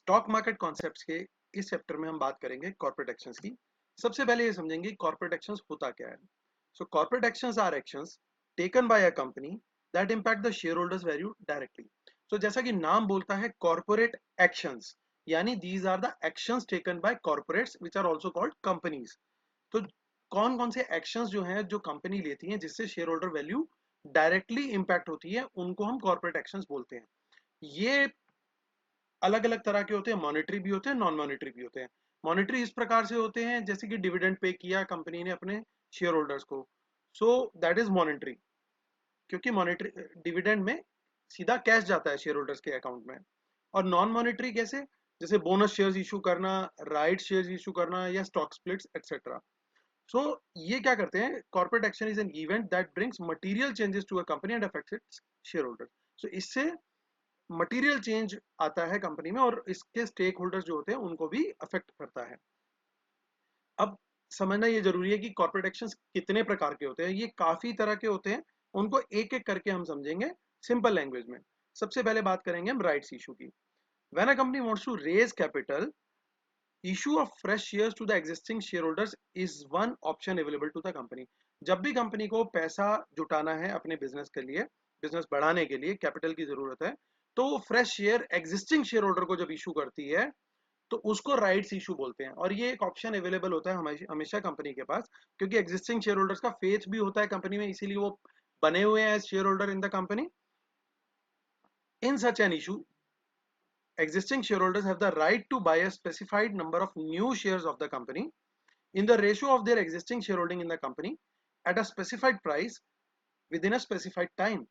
Stock market concepts के इस chapter में हम बात करेंगे कॉर्पोरेट एक्शंस की। सबसे पहले ये समझेंगे कॉर्पोरेट एक्शंस होता क्या है। So corporate actions are actions taken by a company that impact the shareholders value directly. So जैसा कि नाम बोलता है कॉर्पोरेट एक्शंस, यानी these are the actions taken by corporates which are also called companies. तो कौन कौन से एक्शंस जो हैं जो कंपनी लेती हैं जिससे share holder value directly impact होती है, उनको हम कॉर्पोरेट एक्शंस बोलते हैं। ये अलग अलग तरह के होते हैं, मॉनेटरी भी होते हैं, नॉन मॉनेटरी भी होते हैं। मॉनेटरी इस प्रकार से होते हैं जैसे कि डिविडेंड पे किया कंपनी ने अपने शेयर होल्डर्स को, सो दैट इज मॉनेटरी, क्योंकि मॉनेटरी डिविडेंड में सीधा कैश जाता है शेयर होल्डर्स के अकाउंट में। और नॉन मॉनेटरी कैसे, जैसे बोनस शेयर्स इशू करना, राइट शेयर्स इशू करना या स्टॉक स्प्लिट्स एक्सेट्रा। सो ये क्या करते हैं, corporate action is an event that brings material changes to a company and affects its share holders. So इससे मटेरियल चेंज आता है कंपनी में और इसके स्टेक होल्डर्स जो होते हैं उनको भी अफेक्ट करता है। अब समझना ये जरूरी है कि कॉर्पोरेट एक्शंस कितने प्रकार के होते हैं। ये काफी तरह के होते हैं, उनको एक एक करके हम समझेंगे सिंपल लैंग्वेज में। सबसे पहले बात करेंगे हम राइट्स इशू की। When a company wants to raise capital, issue of fresh shares to the existing share holders is one option available to the company. जब भी कंपनी को पैसा जुटाना है अपने बिजनेस के लिए, बिजनेस बढ़ाने के लिए कैपिटल की जरूरत है, तो वो fresh share existing share holder को जब इशू करती है तो उसको राइट्स इशू बोलते हैं। और ये एक ऑप्शन अवेलेबल होता है हमेशा कंपनी के पास, क्योंकि एग्जिस्टिंग शेयर होल्डर्स का फेथ भी होता है कंपनी में, इसीलिए वो बने हुए हैं as share holder in the company. In such an issue, existing shareholders have the right to buy a specified number of new shares of the company in the ratio of their existing shareholding in the company at a specified price within a specified time.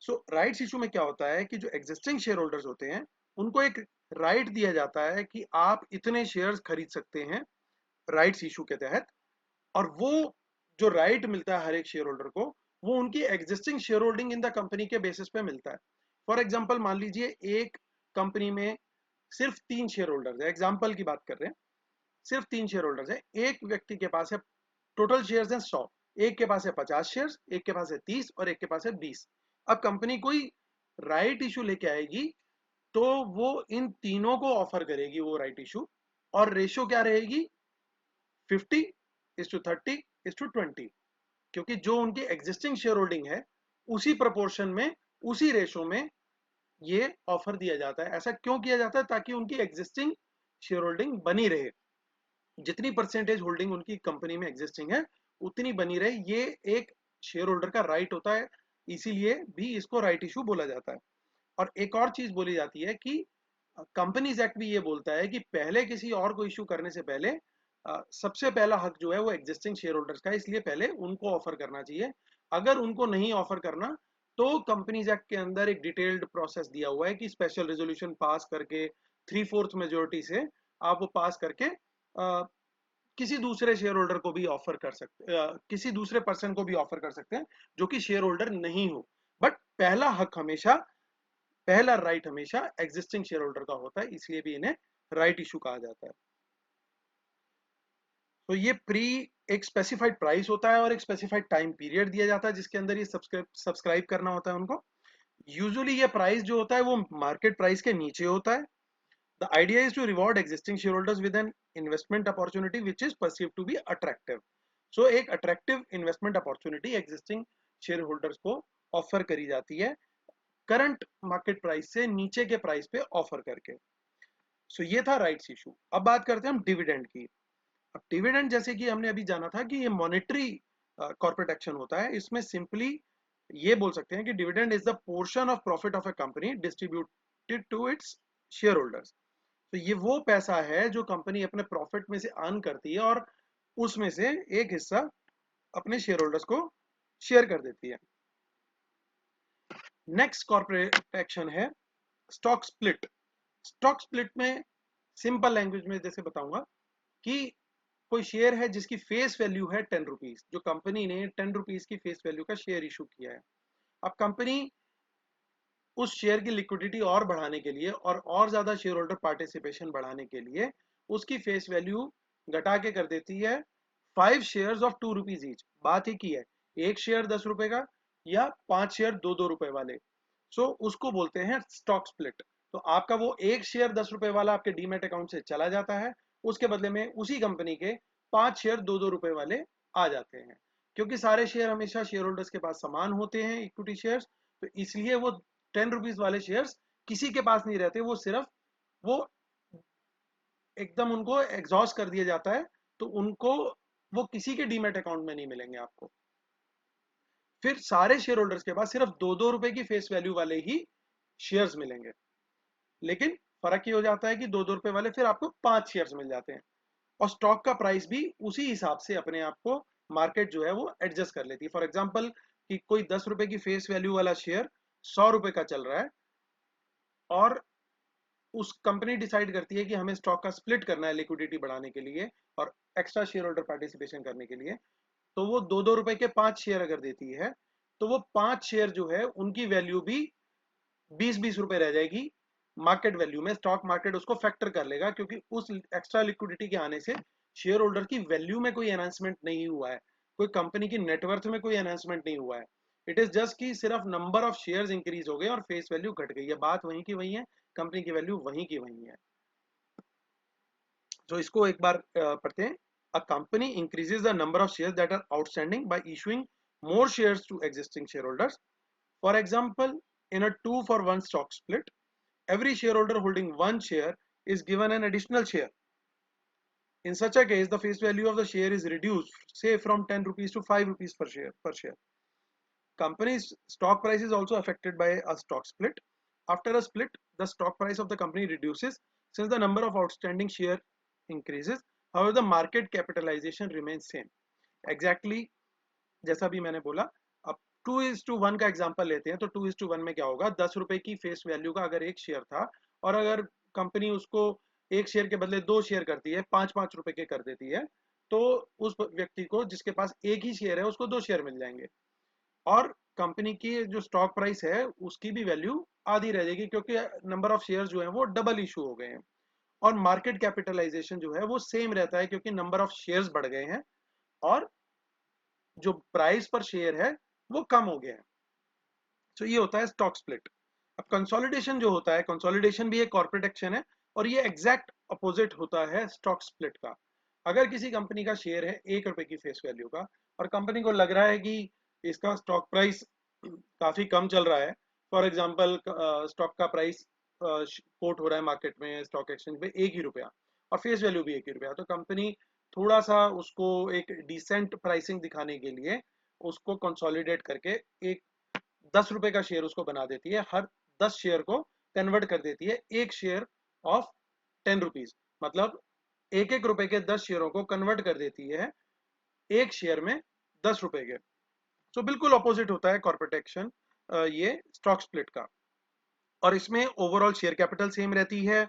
So rights issue में क्या होता है कि जो existing share holders होते हैं उनको एक राइट दिया जाता है कि आप इतने शेयर्स खरीद सकते हैं राइट्स इशू के तहत। और वो जो राइट मिलता है हर एक शेयर होल्डर को, वो उनकी existing share holding in the company के बेसिस पे मिलता है। फॉर एग्जाम्पल मान लीजिए एक कंपनी में सिर्फ 3 शेयर होल्डर्स है, एग्जाम्पल की बात कर रहे हैं, सिर्फ 3 शेयर होल्डर्स है। एक व्यक्ति के पास है टोटल शेयर्स हैं 100, एक के पास है 50 शेयर्स, एक के पास है 30 और एक के पास है 20। अब कंपनी कोई राइट इशू लेके आएगी तो वो इन तीनों को ऑफर करेगी वो राइट इशू, और रेशियो क्या रहेगी, 50:30:20, क्योंकि जो उनकी एग्जिस्टिंग शेयर होल्डिंग है उसी प्रपोर्शन में, उसी रेशो में ये ऑफर दिया जाता है। ऐसा क्यों किया जाता है, ताकि उनकी एग्जिस्टिंग शेयर होल्डिंग बनी रहे, जितनी परसेंटेज होल्डिंग उनकी कंपनी में एग्जिस्टिंग है उतनी बनी रहे। ये एक शेयर होल्डर का राइट होता है, इसीलिए भी इसको राइट इशू बोला जाता है। और एक और चीज बोली जाती है कि कंपनीज एक्ट भी ये बोलता है कि पहले किसी और को इशू करने से पहले सबसे पहला हक जो है वो एग्जिस्टिंग शेयर होल्डर्स का है, इसलिए पहले उनको ऑफर करना चाहिए। अगर उनको नहीं ऑफर करना तो कंपनीज एक्ट के अंदर एक डिटेल्ड प्रोसेस दिया हुआ है कि स्पेशल रेजोल्यूशन पास करके 3/4 मेजोरिटी से आप वो पास करके किसी दूसरे शेयर होल्डर को भी ऑफर कर सकते, किसी दूसरे पर्सन को भी ऑफर कर सकते हैं जो कि शेयर होल्डर नहीं हो। बट पहला हक हमेशा, पहला राइट हमेशा एग्जिस्टिंग शेयर होल्डर का होता है, इसलिए भी इन्हें राइट इशू कहा जाता है। तो ये प्री एक स्पेसिफाइड प्राइस होता है और एक स्पेसिफाइड टाइम पीरियड दिया जाता है जिसके अंदर ये सब्सक्राइब करना होता है उनको। यूजुअली ये प्राइस जो होता है वो मार्केट प्राइस के नीचे होता है। The idea is to reward existing share holders with an investment opportunity which is perceived to be attractive. So एक attractive investment opportunity existing share holders को ऑफर करी जाती है करंट मार्केट प्राइस से नीचे के प्राइस पे ऑफर करके। सो ये था राइट्स इशू। अब बात करते हैं हम डिविडेंड की। अब डिविडेंड जैसे कि हमने अभी जाना था कि ये मॉनेटरी कॉर्पोरेट एक्शन होता है, इसमें सिंपली ये बोल सकते हैं कि dividend is the portion of profit of a company distributed to its share holders. तो ये वो पैसा है जो कंपनी अपने प्रॉफिट में से अर्न करती है और उसमें से एक हिस्सा अपने शेयर होल्डर्स को शेयर कर देती है। नेक्स्ट कॉर्पोरेट एक्शन है स्टॉक स्प्लिट। स्टॉक स्प्लिट में सिंपल लैंग्वेज में जैसे बताऊंगा कि कोई शेयर है जिसकी फेस वैल्यू है 10 रुपीज, जो कंपनी ने 10 रुपीज की फेस वैल्यू का शेयर इशू किया है। अब कंपनी उस शेयर की लिक्विडिटी और बढ़ाने के लिए और ज्यादा शेयर होल्डर पार्टिसिपेशन बढ़ाने के लिए उसकी फेस वैल्यू घटा के कर देती है 5 शेयर्स ऑफ 2 रुपीज ईच। बात ही की है एक शेयर 10 रुपए का या 5 शेयर 2-2 रुपए वाले। सो उसको बोलते हैं स्टॉक स्प्लिट। तो आपका वो एक शेयर 10 रुपए वाला आपके डीमेट अकाउंट से चला जाता है, उसके बदले में उसी कंपनी के 5 शेयर 2-2 रुपए वाले आ जाते हैं। क्योंकि सारे शेयर हमेशा शेयर होल्डर्स के पास समान होते हैं, इक्विटी शेयर्स, तो इसलिए वो 10 रुपीज वाले शेयर्स किसी के पास नहीं रहते, वो सिर्फ वो एकदम उनको एग्जॉस्ट कर दिया जाता है, तो उनको वो किसी के डीमेट अकाउंट में नहीं मिलेंगे आपको। फिर सारे शेयर होल्डर्स के पास सिर्फ 2-2 रुपए की फेस वैल्यू वाले ही शेयर्स मिलेंगे, लेकिन फर्क ये हो जाता है कि 2-2 रुपए वाले फिर आपको 5 शेयर्स मिल जाते हैं। और स्टॉक का प्राइस भी उसी हिसाब से अपने आप को मार्केट जो है वो एडजस्ट कर लेती है। फॉर एग्जाम्पल कि कोई 10 रुपए की फेस वैल्यू वाला शेयर 100 रुपए का चल रहा है, और उस कंपनी डिसाइड करती है कि हमें स्टॉक का स्प्लिट करना है लिक्विडिटी बढ़ाने के लिए और एक्स्ट्रा शेयर होल्डर पार्टिसिपेशन करने के लिए, तो वो 2-2 रुपए के 5 शेयर अगर देती है, तो वो 5 शेयर जो है उनकी वैल्यू भी 20-20 रुपए रह जाएगी मार्केट वैल्यू में। स्टॉक मार्केट उसको फैक्टर कर लेगा, क्योंकि उस एक्स्ट्रा लिक्विडिटी के आने से शेयर होल्डर की वैल्यू में कोई एनहांसमेंट नहीं हुआ है, कोई कंपनी की नेटवर्थ में कोई एनहांसमेंट नहीं हुआ है। इट इज जस्ट कि सिर्फ नंबर ऑफ शेयर्स इंक्रीज हो गए और फेस वैल्यू घट गई है, बात वहीं की वहीं है, कंपनी की वैल्यू वहीं की वहीं है। तो इसको एक बार पढ़ते हैं। A company increases the number of shares that are outstanding by issuing more shares to existing shareholders. For example, in a 2-for-1 stock split, every shareholder holding one share is given an additional share. In such a case, the face value of the share is reduced, say from 10 rupees to 5 rupees per share. Company's stock price is also affected by a stock split. After a split, the stock price of the company reduces since the number of outstanding share increases. However, the market capitalization remains same. Exactly जैसा भी मैंने बोला। अब 2:1 का example लेते हैं, तो 2:1 में क्या होगा, 10 रुपए की फेस वैल्यू का अगर एक शेयर था, और अगर कंपनी उसको एक शेयर के बदले 2 शेयर करती है, 5-5 रुपए के कर देती है, तो उस व्यक्ति को जिसके पास एक ही शेयर है उसको 2 शेयर मिल जाएंगे, और कंपनी की जो स्टॉक प्राइस है उसकी भी वैल्यू आधी रह जाएगी, क्योंकि नंबर ऑफ शेयर जो है वो डबल इशू हो गए हैं। और मार्केट कैपिटलाइजेशन जो है वो सेम रहता है, क्योंकि नंबर ऑफ शेयर्स बढ़ गए हैं और जो प्राइस पर शेयर है वो कम हो गया है। तो ये होता है स्टॉक स्प्लिट। अब कंसोलिडेशन जो होता है, कंसोलिडेशन भी एक कॉर्पोरेट एक्शन है, और ये एग्जैक्ट अपोजिट होता है स्टॉक स्प्लिट का। अगर किसी कंपनी का शेयर है 1 रुपए की फेस वैल्यू का, और कंपनी को लग रहा है कि इसका स्टॉक प्राइस काफी कम चल रहा है, फॉर एग्जाम्पल स्टॉक का प्राइस कोट हो रहा है मार्केट में स्टॉक एक्सचेंज पे 1 ही रुपया, और फेस वैल्यू भी 1 ही रुपया, तो कंपनी थोड़ा सा उसको एक डिसेंट प्राइसिंग दिखाने के लिए उसको कंसोलिडेट करके एक 10 रुपए का शेयर उसको बना देती है, हर 10 शेयर को कन्वर्ट कर देती है एक शेयर ऑफ 10 रुपीज, मतलब 1-1 रुपए के 10 शेयरों को कन्वर्ट कर देती है एक शेयर में 10 रुपए के। तो बिल्कुल ऑपोजिट होता है कॉर्पोरेट एक्शन ये स्टॉक स्प्लिट का। और इसमें ओवरऑल शेयर कैपिटल सेम रहती है,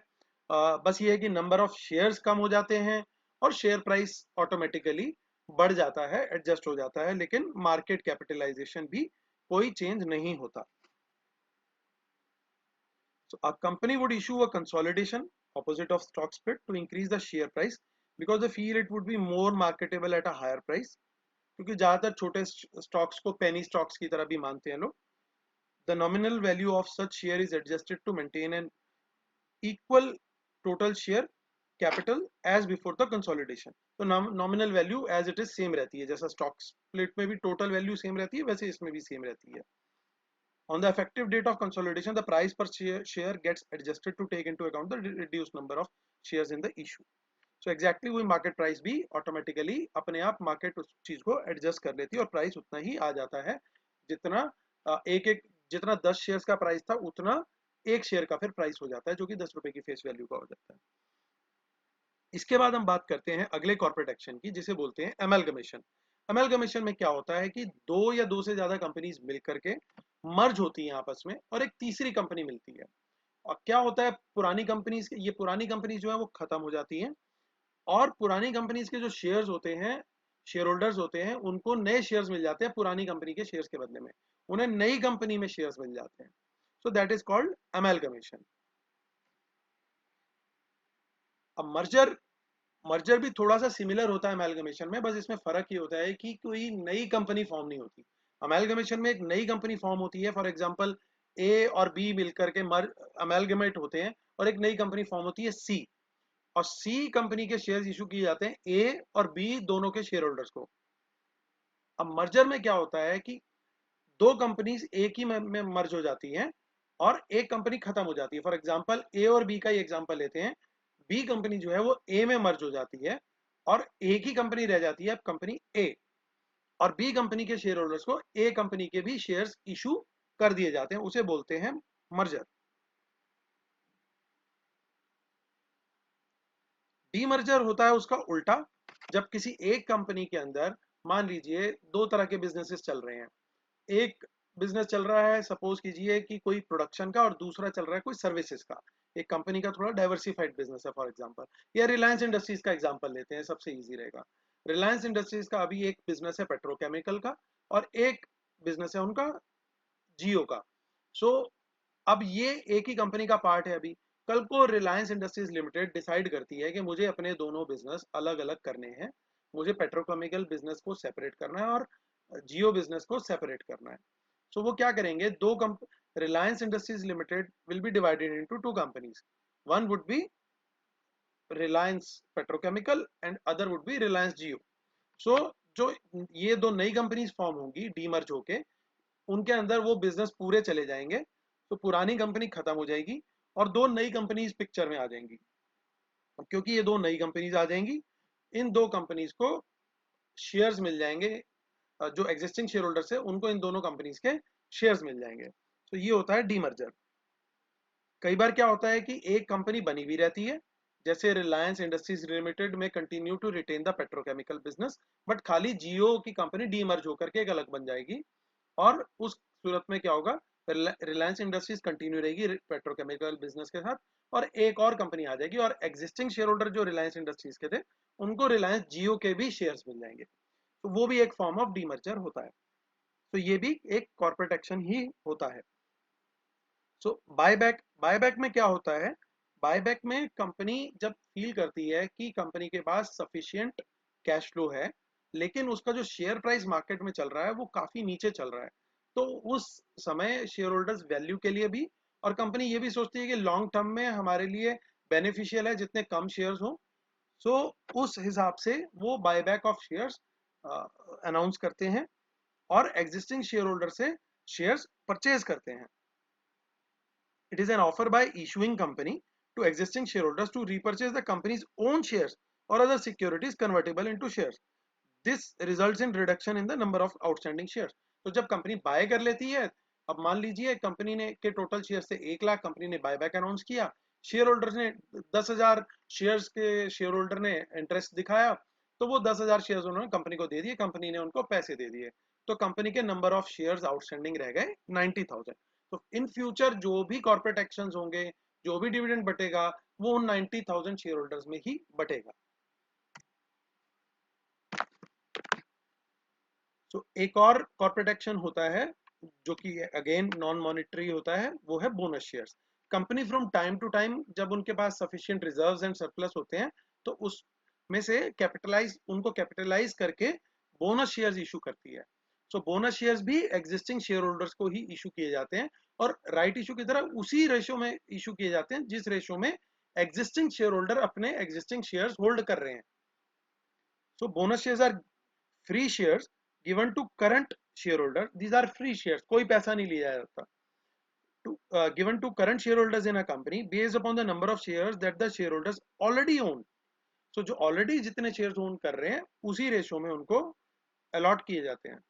बस ये है कि नंबर ऑफ शेयर्स कम हो जाते हैं और शेयर प्राइस ऑटोमेटिकली बढ़ जाता है, एडजस्ट हो जाता है, लेकिन मार्केट कैपिटलाइजेशन भी कोई चेंज नहीं होता। So a company would issue a consolidation opposite of stock split to increase the share price because they feel it would be more marketable at a higher price. क्योंकि ज्यादातर छोटे stocks को penny stocks की तरह भी मानते हैं लोग। The nominal value of such share is adjusted to maintain an equal total share capital as before the consolidation. तो nominal value as it is same रहती है, जैसा स्टॉक स्प्लिट में भी टोटल वैल्यू सेम रहती है, वैसे इसमें भी सेम रहती है। On the effective date of consolidation, the price per share gets adjusted to take into account the reduced number of shares in the issue. So exactly वही मार्केट प्राइस भी automatically अपने आप मार्केट उस चीज को adjust कर लेती है, और प्राइस उतना ही आ जाता है जितना जितना 10 शेयर्स का प्राइस था उतना एक शेयर का फिर प्राइस हो जाता है, जो कि 10 रुपए की फेस वैल्यू का हो जाता है। इसके बाद हम बात करते हैं अगले कॉर्पोरेट एक्शन की, जिसे बोलते हैं एमलगमेशन। एमलगमेशन में क्या होता है कि दो या दो से ज्यादा कंपनीज मिलकर के मर्ज होती हैं आपस में, और एक तीसरी कंपनी मिलती है। और क्या होता है, पुरानी कंपनीज, ये पुरानी कंपनीज जो है वो खत्म हो जाती हैं, और पुरानी कंपनीज के जो शेयर्स होते हैं, शेयर होल्डर्स होते हैं, उनको नए शेयर्स मिल जाते हैं पुरानी कंपनी के शेयर्स के बदले में, उन्हें नई कंपनी में शेयर्स मिल जाते हैं। So that is called amalgamation. अब मर्जर मर्जर भी थोड़ा सा सिमिलर होता है अमेलगमेशन में, बस इसमें फर्क ये होता है कि कोई नई कंपनी फॉर्म नहीं होती। अमेलगमेशन में एक नई कंपनी फॉर्म होती है, फॉर एग्जांपल ए और बी मिलकर के अमेलगमेट होते हैं और एक नई कंपनी फॉर्म होती है सी, और सी कंपनी के शेयर्स इशू किए जाते हैं ए और बी दोनों के शेयर होल्डर्स को। अब मर्जर में क्या होता है कि दो कंपनीज एक ही में मर्ज हो जाती हैं और एक कंपनी खत्म हो जाती है। फॉर एग्जांपल ए और बी का ही एग्जांपल लेते हैं। बी कंपनी जो है वो ए में मर्ज हो जाती है और एक ही कंपनी रह जाती है, कंपनी ए, और बी कंपनी के शेयर होल्डर्स को ए कंपनी के भी शेयर्स इशू कर दिए जाते हैं, उसे बोलते हैं मर्जर। डीमर्जर होता है उसका उल्टा, जब किसी एक कंपनी के अंदर मान लीजिए दो तरह के बिजनेसेस चल रहे हैं। एक बिजनेस चल रहा है, सपोज कीजिए कि कोई प्रोडक्शन का, और दूसरा चल रहा है कोई सर्विसेज का। एक कंपनी का थोड़ा डाइवर्सिफाइड बिजनेस है, फॉर एग्जांपल या रिलायंस इंडस्ट्रीज का एग्जांपल लेते हैं, सबसे इजी रहेगा। रिलायंस इंडस्ट्रीज का अभी एक बिजनेस है पेट्रोकेमिकल का, और एक बिजनेस है उनका जियो का। सो अब ये एक ही कंपनी का पार्ट है। अभी कल को रिलायंस इंडस्ट्रीज लिमिटेड डिसाइड करती है कि मुझे अपने दोनों बिजनेस अलग अलग करने हैं, मुझे पेट्रोकेमिकल बिजनेस को सेपरेट करना है और जियो बिजनेस को सेपरेट करना है। सो वो क्या करेंगे, दो कंप Reliance industries Limited will be divided into two companies. One would be Reliance petrochemical and other would be Reliance Jio. सो जो ये दो नई कंपनीज फॉर्म होंगी डीमर्ज होके, उनके अंदर वो बिजनेस पूरे चले जाएंगे, तो पुरानी कंपनी खत्म हो जाएगी और दो नई कंपनीज पिक्चर में आ जाएंगी। क्योंकि ये दो नई कंपनीज आ जाएंगी, इन दो कंपनीज को शेयर्स मिल जाएंगे, जो एग्जिस्टिंग शेयर होल्डर्स है उनको इन दोनों कंपनीज के शेयर्स मिल जाएंगे। तो ये होता है डीमर्जर। कई बार क्या होता है कि एक कंपनी बनी हुई रहती है, जैसे रिलायंस इंडस्ट्रीज लिमिटेड में continue to retain the petrochemical business, but खाली जियो की कंपनी डीमर्ज होकर के एक अलग बन जाएगी, और उस सूरत में क्या होगा, रिलायंस इंडस्ट्रीज कंटिन्यू रहेगी पेट्रोकेमिकल बिजनेस के साथ, और एक और कंपनी आ जाएगी और एग्जिस्टिंग शेयर होल्डर जो रिलायंस इंडस्ट्रीज के थे उनको रिलायंस जियो के भी शेयर्स मिल जाएंगे। तो वो भी एक फॉर्म ऑफ डीमर्जर होता है। तो ये भी एक कॉर्पोरेट एक्शन ही होता है। सो बायबैक, बायबैक में क्या होता है, बायबैक में कंपनी जब फील करती है कि कंपनी के पास सफिशिएंट कैश फ्लो है, लेकिन उसका जो शेयर प्राइस मार्केट में चल रहा है वो काफी नीचे चल रहा है, तो उस समय शेयर होल्डर्स वैल्यू के लिए भी, और कंपनी ये भी सोचती है कि लॉन्ग टर्म में हमारे लिए बेनिफिशियल है जितने कम शेयर्स हो, सो उस हिसाब से वो बायबैक ऑफ शेयर्स अनाउंस करते हैं और एग्जिस्टिंग शेयर होल्डर से शेयर्स परचेज करते हैं। It is an offer by issuing company to existing shareholders to repurchase the company's own shares or other securities convertible into shares. This results in reduction in the number of outstanding shares. तो जब company by कर लेती है, अब मान लीजिए company ने के टोटल शेयर से 1 लाख कंपनी ने बायबैक अनाउंस किया, शेयर होल्डर्स ने 10,000 शेयर्स के शेयर होल्डर ने इंटरेस्ट दिखाया, तो वो 10,000 शेयर्स उन्होंने कंपनी को दे दिए, कंपनी ने उनको पैसे दे दिए, तो कंपनी के नंबर ऑफ शेयर्स आउटस्टैंडिंग रह गए 90,000। तो इन फ्यूचर जो भी कॉर्पोरेट एक्शंस होंगे, जो भी डिविडेंड बटेगा, वो उन 90,000 शेयर होल्डर्स में ही बटेगा। तो एक और कॉर्पोरेट एक्शन होता है जो कि अगेन नॉन मॉनिटरी होता है, वो है bonus shares. Company from time to time जब उनके पास सफिशिएंट रिजर्व्स एंड सरप्लस होते हैं, तो उसमें से कैपिटलाइज करके बोनस शेयर्स इशू करती है। सो बोनस शेयर्स भी एग्जिस्टिंग शेयर होल्डर्स को ही इशू किए जाते हैं, और राइट इशू की तरह उसी रेशो में इशू किए जाते हैं जिस रेशो में एग्जिस्टिंग शेयर होल्डर अपने एग्जिस्टिंग शेयर्स होल्ड कर रहे हैं। So bonus shares are free shares given to current shareholder. These are free shares, कोई पैसा नहीं लिया जाता, to given to current shareholders in a company based upon the number of shares that the shareholders already own. So जो already जितने shares own कर रहे हैं उसी रेशो में उनको allot किए जाते हैं।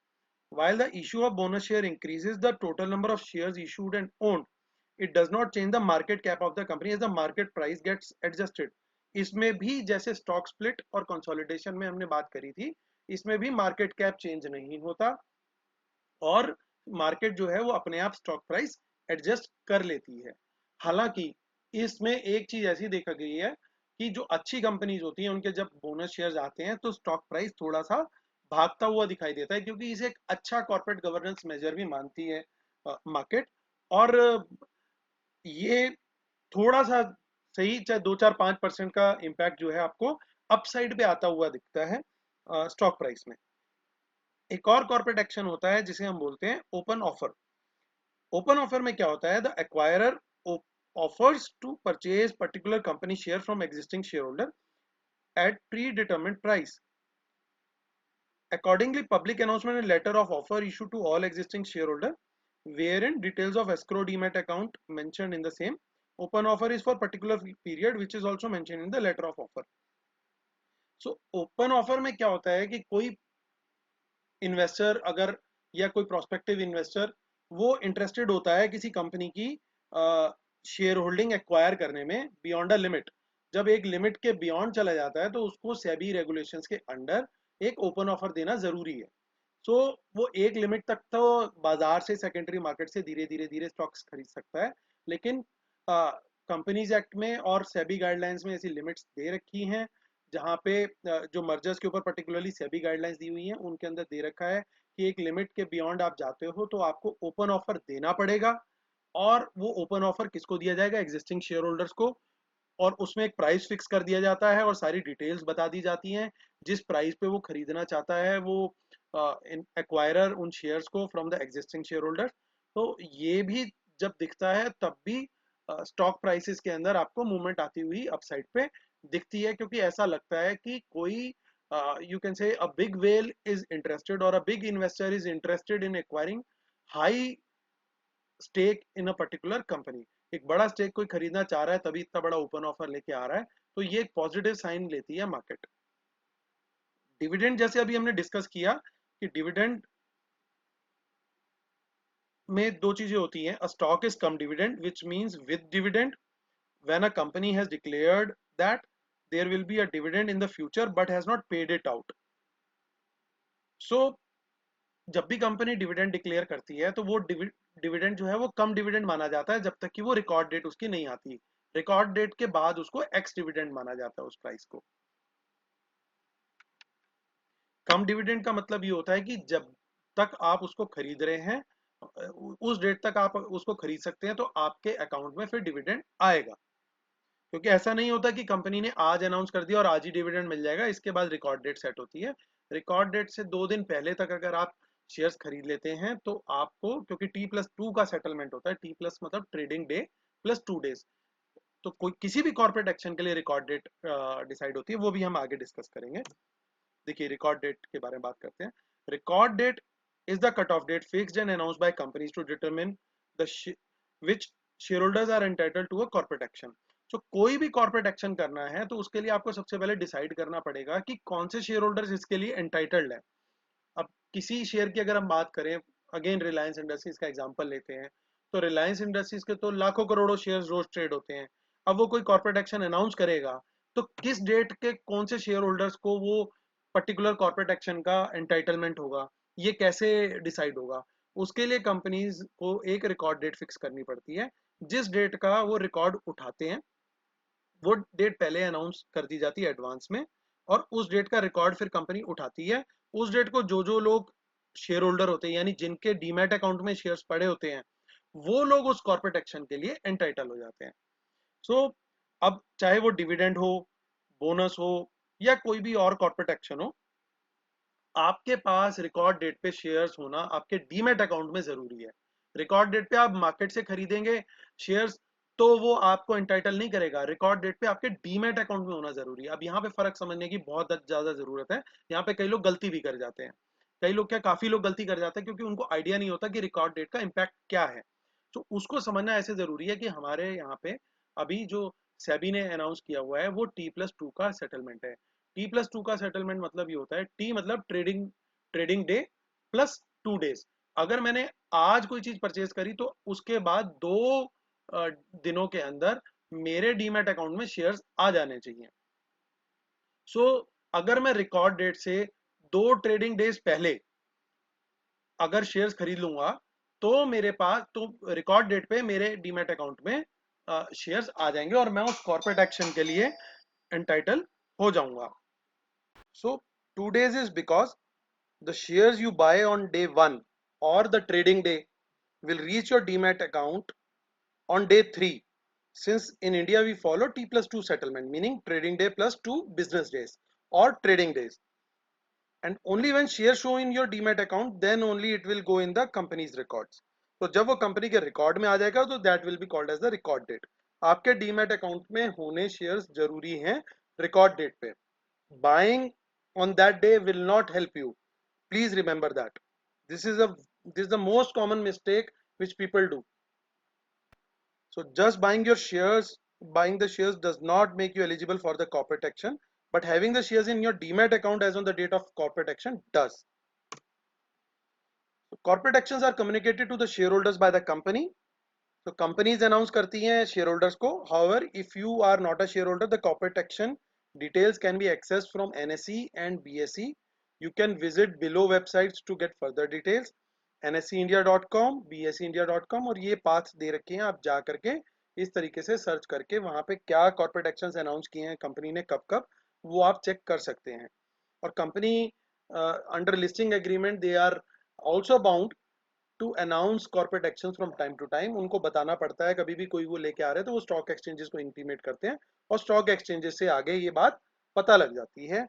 While the issue of bonus share increases the total number of shares issued and owned, it does not change the market cap of the company as the market price gets adjusted. इसमें भी जैसे stock split और consolidation में हमने बात करी थी, इसमें भी मार्केट कैप चेंज नहीं होता, और मार्केट जो है वो अपने आप स्टॉक प्राइस एडजस्ट कर लेती है। हालांकि इसमें एक चीज ऐसी देखा गई है कि जो अच्छी कंपनीज होती हैं उनके जब बोनस शेयर्स आते हैं तो स्टॉक प्राइस थोड़ा सा भागता हुआ दिखाई देता है, क्योंकि इसे एक अच्छा कॉर्पोरेट गवर्नेंस मेजर भी मानती है मार्केट। और ये थोड़ा सा सही, चाहे 2-4-5% का इम्पैक्ट जो है आपको अपसाइड पे आता हुआ दिखता है स्टॉक प्राइस में। एक और कॉर्पोरेट एक्शन होता है जिसे हम बोलते हैं ओपन ऑफर। ओपन ऑफर में क्या होता है, the acquirer offers to purchase particular company share from existing shareholder at predetermined price. Accordingly, public announcement and letter of offer issued to all existing shareholder wherein details of escrow demat account mentioned in the same. Open offer is for particular period which is also mentioned in the letter of offer. So open offer में क्या होता है कि कोई investor अगर या कोई prospective investor वो इंटरेस्टेड होता है किसी कंपनी की शेयर होल्डिंग एक्वायर करने में बियॉन्ड अ लिमिट, जब एक लिमिट के बियॉन्ड चला जाता है तो उसको सेबी रेगुलेशंस के अंडर एक ओपन ऑफर देना जरूरी है। सो वो एक लिमिट तक तो बाजार से सेकेंडरी मार्केट से धीरे धीरे धीरे स्टॉक्स खरीद सकता है, लेकिन कंपनीज एक्ट में और सेबी गाइडलाइंस में ऐसी लिमिट्स दे रखी हैं जहाँ पे जो मर्जर्स के ऊपर पर्टिकुलरली सेबी गाइडलाइंस दी हुई हैं उनके अंदर दे रखा है कि एक लिमिट के बियॉन्ड आप जाते हो तो आपको ओपन ऑफर देना पड़ेगा। और वो ओपन ऑफर किसको दिया जाएगा, एग्जिस्टिंग शेयर होल्डर्स को। और उसमें एक प्राइस फिक्स कर दिया जाता है और सारी डिटेल्स बता दी जाती हैं, जिस प्राइस पे वो खरीदना चाहता है वो एक्वायरर उन शेयर्स को from the existing share holder. तो ये भी जब दिखता है तब भी स्टॉक प्राइसेस के अंदर आपको मूवमेंट आती हुई अपसाइड पे दिखती है, क्योंकि ऐसा लगता है कि कोई you can say a big whale is interested और a big investor is interested in acquiring high stake in a particular company. एक बड़ा स्टेक कोई खरीदना चाह रहा है तभी इतना बड़ा ओपन ऑफर लेके आ रहा है, तो ये एक पॉजिटिव साइन लेती है मार्केट। डिविडेंड जैसे अभी हमने डिस्कस किया कि डिविडेंड में दो चीजें होती हैं, a stock is come dividend which means with dividend when a company has declared that there will be a dividend in the future but has not paid it out. So जब भी company dividend declare करती है तो वो dividend जो है वो कम dividend माना जाता है जब तक कि वो रिकॉर्ड डेट उसकी नहीं आती। रिकॉर्ड डेट के बाद उसको एक्स डिविडेंड माना जाता है उस प्राइस को। कम डिविडेंड का मतलब ये होता है कि जब तक आप उसको खरीद रहे हैं उस डेट तक आप उसको खरीद सकते हैं तो आपके अकाउंट में फिर डिविडेंड आएगा। क्योंकि ऐसा नहीं होता कि कंपनी ने आज अनाउंस कर दिया और आज ही डिविडेंड मिल जाएगा, इसके बाद रिकॉर्ड डेट सेट होती है। रिकॉर्ड डेट से 2 दिन पहले तक अगर आप शेयर्स खरीद लेते हैं तो आपको, क्योंकि T+2 का सेटलमेंट होता है, T+ मतलब ट्रेडिंग डे प्लस 2 डेज, तो कोई किसी भी कॉर्पोरेट एक्शन के लिए रिकॉर्ड डेट डिसाइड होती है, वो भी हम आगे डिस्कस करेंगे। देखिए रिकॉर्ड डेट के बारे में बात करते हैं। Record date is the cut off date fixed and announced by companies to determine the which share holders are entitled to a corporate action. तो कोई भी कॉर्पोरेट एक्शन करना है तो उसके लिए आपको सबसे पहले डिसाइड करना पड़ेगा कि कौन से शेयर होल्डर्स इसके लिए एंटाइटल्ड है। अब किसी शेयर की अगर हम बात करें, अगेन रिलायंस इंडस्ट्रीज का एग्जांपल लेते हैं, तो रिलायंस इंडस्ट्रीज के तो लाखों करोड़ों शेयर्स रोज ट्रेड होते हैं। अब वो कोई कॉर्पोरेट एक्शन अनाउंस करेगा तो किस डेट के कौन से शेयर होल्डर्स को वो पर्टिकुलर कॉर्पोरेट एक्शन का एंटाइटलमेंट होगा, ये कैसे डिसाइड होगा। उसके लिए कंपनीज को एक रिकॉर्ड डेट फिक्स करनी पड़ती है, जिस डेट का वो रिकॉर्ड उठाते हैं वो डेट पहले अनाउंस कर दी जाती है एडवांस में, और उस डेट का रिकॉर्ड फिर कंपनी उठाती है। उस डेट को जो जो लोग शेयर होल्डर होते हैं यानी जिनके डीमैट अकाउंट में शेयर्स पड़े होते हैं वो लोग उस कॉर्पोरेट एक्शन के लिए एंटाइटल हो जाते हैं। सो अब चाहे वो डिविडेंड हो, बोनस हो या कोई भी और कॉर्पोरेट एक्शन हो, आपके पास रिकॉर्ड डेट पे शेयर्स होना आपके डीमैट अकाउंट में जरूरी है। रिकॉर्ड डेट पे आप मार्केट से खरीदेंगे शेयर्स तो वो आपको एंटाइटल नहीं करेगा, रिकॉर्ड डेट पे आपके डीमैट अकाउंट में होना जरूरी है। अब यहाँ पे फर्क समझने की बहुत ज्यादा जरूरत है। यहाँ पे कई लोग गलती भी कर जाते हैं, कई लोग क्या काफी लोग गलती कर जाते हैं क्योंकि उनको आइडिया नहीं होता कि रिकॉर्ड डेट का इम्पैक्ट क्या है। तो उसको समझना ऐसे जरूरी है कि हमारे यहाँ पे अभी जो सेबी ने अनाउंस किया हुआ है वो T+2 का सेटलमेंट है। T+2 का सेटलमेंट मतलब ये होता है, टी मतलब trading trading debt plus 2 days. अगर मैंने आज कोई चीज परचेज करी तो उसके बाद 2 दिनों के अंदर मेरे डीमैट अकाउंट में शेयर्स आ जाने चाहिए। सो अगर मैं रिकॉर्ड डेट से 2 ट्रेडिंग डेज पहले अगर शेयर्स खरीद लूंगा तो मेरे पास तो रिकॉर्ड डेट पे मेरे डीमैट अकाउंट में शेयर्स आ जाएंगे और मैं उस कॉर्पोरेट एक्शन के लिए एंटाइटल हो जाऊंगा। सो 2 days is because the shares you buy on day 1 or the trading day will reach your demat account on day 3, since in India we follow T+2 settlement, meaning trading day plus 2 business days or trading days, and only when shares show in your demat account then only it will go in the company's records. तो जब वो company के record में आ जाएगा तो that will be called as the record date. आपके demat account में होने शेयर्स जरूरी हैं रिकॉर्ड डेट पे। Buying on that day will not help you, please remember that. This is the most common mistake which people do. So just buying the shares does not make you eligible for the corporate action, but having the shares in your demat account as on the date of corporate action does. So corporate actions are communicated to the shareholders by the company. So companies announce करती हैं shareholders को. However, if you are not a shareholder, the corporate action details can be accessed from NSE and BSE. You can visit below websites to get further details. nseindia.com, bseindia.com और ये paths दे रखे हैं, आप जा करके इस तरीके से सर्च करके वहां पे क्या कॉर्पोरेट एक्शंस अनाउंस किए हैं कंपनी ने कब कब, वो आप चेक कर सकते हैं। और company under listing agreement they are also bound to announce corporate actions from time to time. उनको बताना पड़ता है, कभी भी कोई वो लेके आ रहे हैं तो वो स्टॉक एक्सचेंजेस को इंटीमेट करते हैं और स्टॉक एक्सचेंजेस से आगे ये बात पता लग जाती है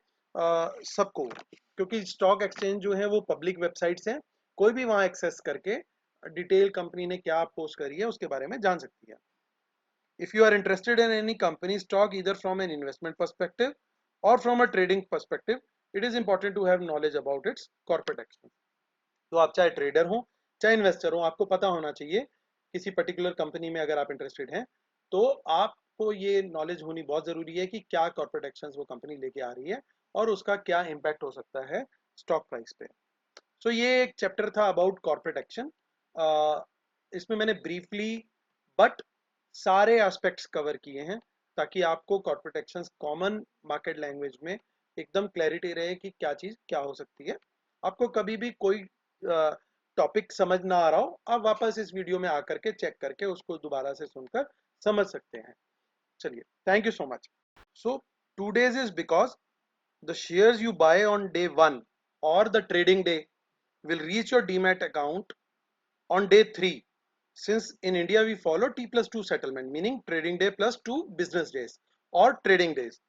सबको, क्योंकि स्टॉक एक्सचेंज जो है वो पब्लिक वेबसाइट्स हैं, कोई भी वहां एक्सेस करके डिटेल कंपनी ने क्या पोस्ट करी है उसके बारे में जान सकती है। If you are interested in any company stock either from an investment perspective और from a trading perspective, it is important to have knowledge about its corporate action. तो आप चाहे ट्रेडर हो चाहे इन्वेस्टर हो, आपको पता होना चाहिए किसी पर्टिकुलर कंपनी में अगर आप इंटरेस्टेड हैं तो आपको ये नॉलेज होनी बहुत ज़रूरी है कि क्या कॉर्पोरेट एक्शंस वो कंपनी लेके आ रही है और उसका क्या इम्पैक्ट हो सकता है स्टॉक प्राइस पे। सो ये एक चैप्टर था अबाउट कॉर्पोरेट एक्शन। इसमें मैंने ब्रीफली बट सारे एस्पेक्ट्स कवर किए हैं ताकि आपको corporate actions common market language में एकदम क्लैरिटी रहे कि क्या चीज़ क्या हो सकती है। आपको कभी भी कोई टॉपिक समझ ना आ रहा हो, आप वापस इस वीडियो में आकर के चेक करके उसको दोबारा से सुनकर समझ सकते हैं। चलिए, thank you so much. So 2 days is because the shares you buy on day 1 or the trading day will reach your demat account on day 3, since in India we follow T+2 settlement, meaning trading day plus 2 business days or trading days,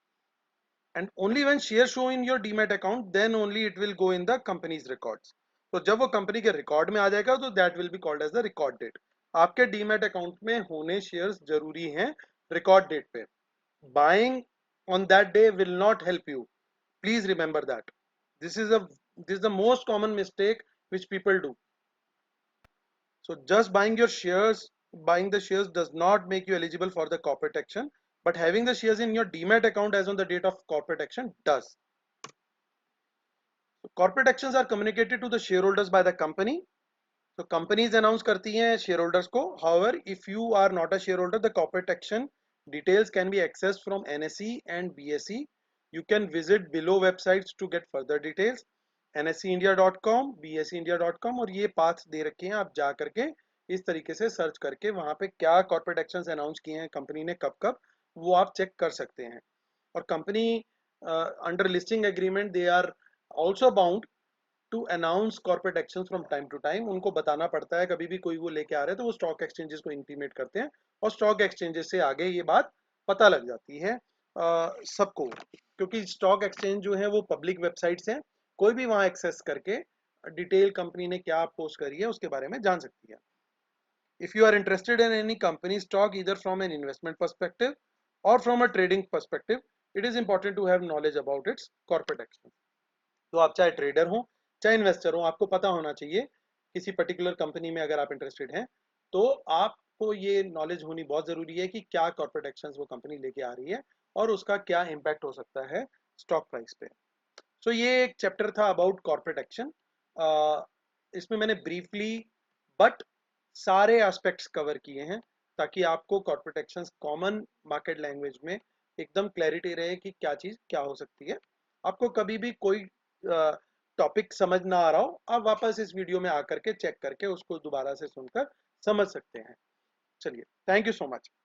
and only when shares show in your demat account then only it will go in the company's records. तो जब वो company के record में आ जाएगा तो that will be called as the record date. आपके demat account में होने शेयर्स जरूरी हैं रिकॉर्ड डेट पे। Buying on that day will not help you, please remember that. This is the most common mistake which people do. So just buying the shares does not make you eligible for the corporate action, but having the shares in your demat account as on the date of corporate action does. So corporate actions are communicated to the shareholders by the company. So companies announce करती हैं shareholders को. However, if you are not a shareholder, the corporate action details can be accessed from NSE and BSE. You can visit below websites to get further details. nseindia.com, bseindia.com और ये paths दे रखे हैं, आप जा करके इस तरीके से सर्च करके वहां पे क्या कॉर्पोरेट एक्शंस अनाउंस किए हैं कंपनी ने कब कब, वो आप चेक कर सकते हैं। और company under listing agreement they are also bound to announce corporate actions from time to time. उनको बताना पड़ता है, कभी भी कोई वो लेके आ रहे हैं तो वो स्टॉक एक्सचेंजेस को इंटीमेट करते हैं और स्टॉक एक्सचेंजेस से आगे ये बात पता लग जाती है सबको, क्योंकि स्टॉक एक्सचेंज जो है वो पब्लिक वेबसाइट्स हैं, कोई भी वहां एक्सेस करके डिटेल कंपनी ने क्या पोस्ट करी है उसके बारे में जान सकती है। If you are interested in any company stock either from an investment perspective और from a trading perspective, it is important to have knowledge about its corporate action. तो आप चाहे ट्रेडर हो चाहे इन्वेस्टर हो, आपको पता होना चाहिए किसी पर्टिकुलर कंपनी में अगर आप इंटरेस्टेड हैं तो आपको ये नॉलेज होनी बहुत ज़रूरी है कि क्या कॉर्पोरेट एक्शंस वो कंपनी लेके आ रही है और उसका क्या इम्पैक्ट हो सकता है स्टॉक प्राइस पे। सो ये एक चैप्टर था अबाउट कॉर्पोरेट एक्शन। इसमें मैंने ब्रीफली बट सारे एस्पेक्ट्स कवर किए हैं ताकि आपको corporate actions common market language में एकदम क्लैरिटी रहे कि क्या चीज़ क्या हो सकती है। आपको कभी भी कोई टॉपिक समझ ना आ रहा हो, आप वापस इस वीडियो में आकर के चेक करके उसको दोबारा से सुनकर समझ सकते हैं। चलिए, थैंक यू सो मच।